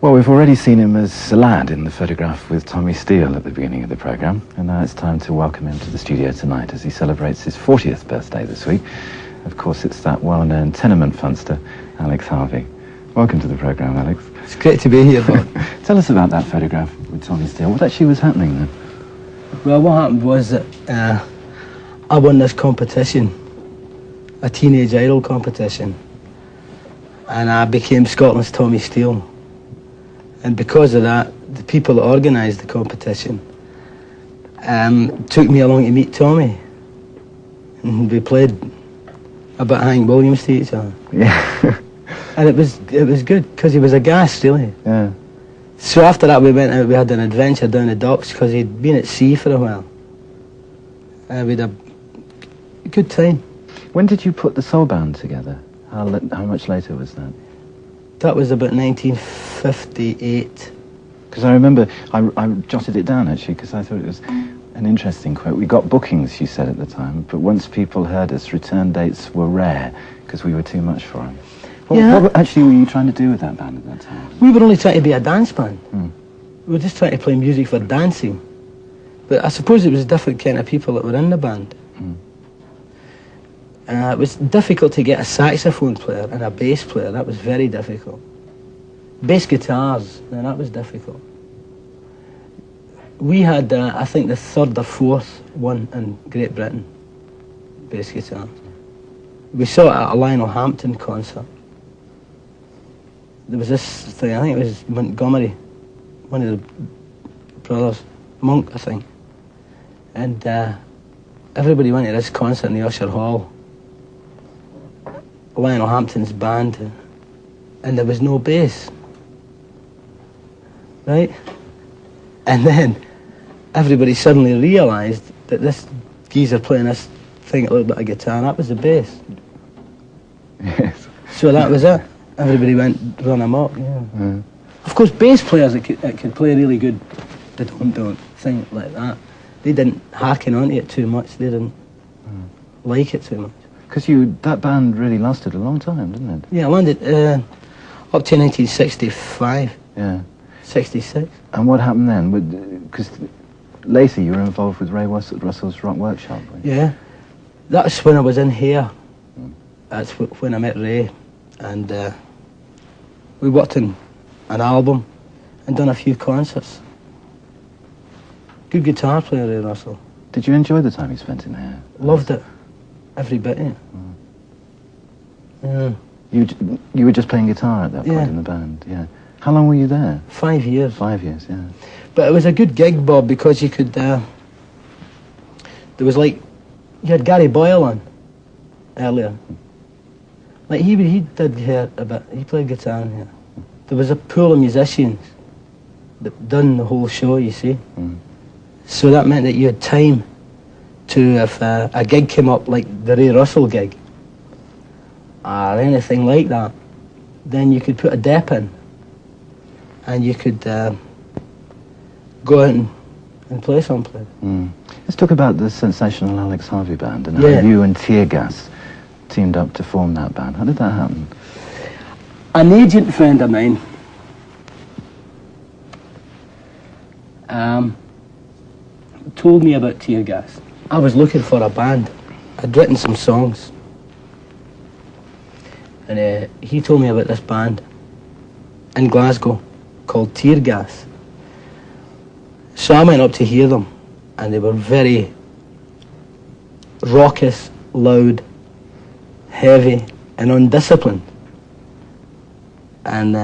Well, we've already seen him as a lad in the photograph with Tommy Steele at the beginning of the programme, and now it's time to welcome him to the studio tonight as he celebrates his 40th birthday this week. Of course, it's that well-known tenement funster, Alex Harvey. Welcome to the programme, Alex. It's great to be here, Bob. Tell us about that photograph with Tommy Steele. What actually was happening then? Well, what happened was that I won this competition, a teenage idol competition, and I became Scotland's Tommy Steele. And because of that, the people that organised the competition took me along to meet Tommy. And we played a bit of Hank Williams to each other. Yeah. And it was good, because he was a gas, really. Yeah. So after that we went out, we had an adventure down the docks, because he'd been at sea for a while. We had a good time. When did you put the soul band together? How much later was that? That was about 1958. Because I remember, I jotted it down actually, because I thought it was an interesting quote. We got bookings, you said at the time, but once people heard us, return dates were rare, because we were too much for them. What actually were you trying to do with that band at that time? We were only trying to be a dance band. We were just trying to play music for dancing. But I suppose it was different kind of people that were in the band. It was difficult to get a saxophone player and a bass player. That was very difficult. Bass guitars, now that was difficult. We had, I think, the third or fourth one in Great Britain, bass guitar. We saw it at a Lionel Hampton concert. There was this thing, I think it was Montgomery, one of the brothers, Monk, I think. And everybody went to this concert in the Usher Hall. Lionel Hampton's band, and there was no bass, right? And then everybody suddenly realised that this geezer playing this thing, a little bit of guitar, and that was the bass. Yes. So that was it. Everybody went run amok. Yeah. Of course, bass players that could play really good, they don't think like that. They didn't harken onto it too much. They didn't like it too much. Because that band really lasted a long time, didn't it? Yeah, it landed up to 1965. Yeah. 66. And what happened then? Because later you were involved with Ray Russell's Rock Workshop, right? Yeah. That's when I was in here. That's when I met Ray. And we worked on an album and done a few concerts. Good guitar player, Ray Russell. Did you enjoy the time you spent in here? Loved it. Every bit of it. Yeah. You were just playing guitar at that point in the band, yeah. How long were you there? 5 years. 5 years, yeah. But it was a good gig, Bob, because you could, there was like, you had Gary Boyle on earlier. Like he did here a bit, he played guitar in here. There was a pool of musicians that done the whole show, you see. So that meant that you had time to, if a gig came up like the Ray Russell gig, or anything like that, then you could put a dep in, and you could go out and play someplace. Let's talk about the sensational Alex Harvey band, and how you and Tear Gas teamed up to form that band. How did that happen? An agent friend of mine told me about Tear Gas. I was looking for a band. I'd written some songs. And he told me about this band in Glasgow called Tear Gas. So I went up to hear them, and they were very raucous, loud, heavy, and undisciplined. And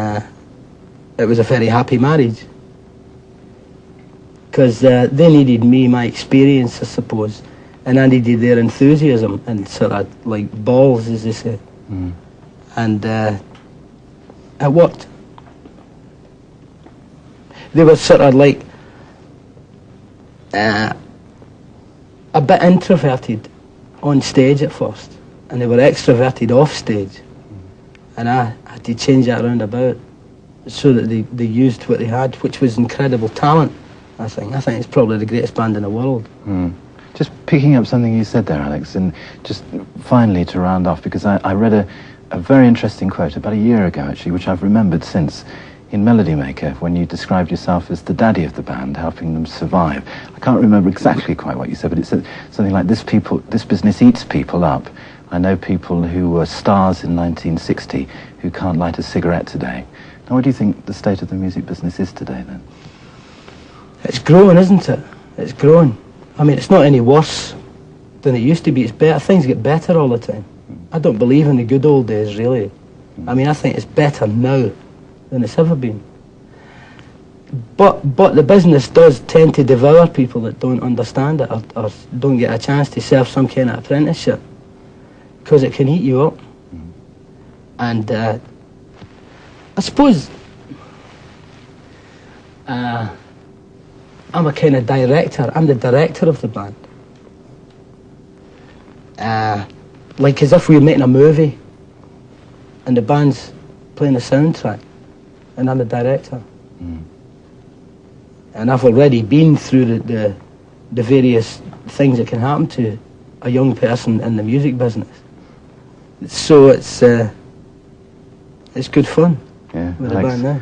it was a very happy marriage. Because they needed me, my experience, I suppose, and I needed their enthusiasm and sort of like balls, as they say. And it worked. They were sort of like a bit introverted on stage at first, and they were extroverted off stage. And I had to change that round about so that they used what they had, which was incredible talent. I think it's probably the greatest band in the world. Just picking up something you said there, Alex, and just finally to round off, because I read a very interesting quote about a year ago, actually, which I've remembered since, in Melody Maker when you described yourself as the daddy of the band, helping them survive. I can't remember exactly quite what you said, but it said something like, this business eats people up. I know people who were stars in 1960 who can't light a cigarette today. Now, what do you think the state of the music business is today, then? It's growing, isn't it? It's growing. I mean, it's not any worse than it used to be. It's better. Things get better all the time. I don't believe in the good old days, really. I mean, I think it's better now than it's ever been. But the business does tend to devour people that don't understand it or don't get a chance to serve some kind of apprenticeship, because it can eat you up. And I suppose I'm a kind of director. I'm the director of the band. Like as if we were making a movie and the band's playing the soundtrack and I'm the director. And I've already been through the various things that can happen to a young person in the music business. So it's good fun with the band now.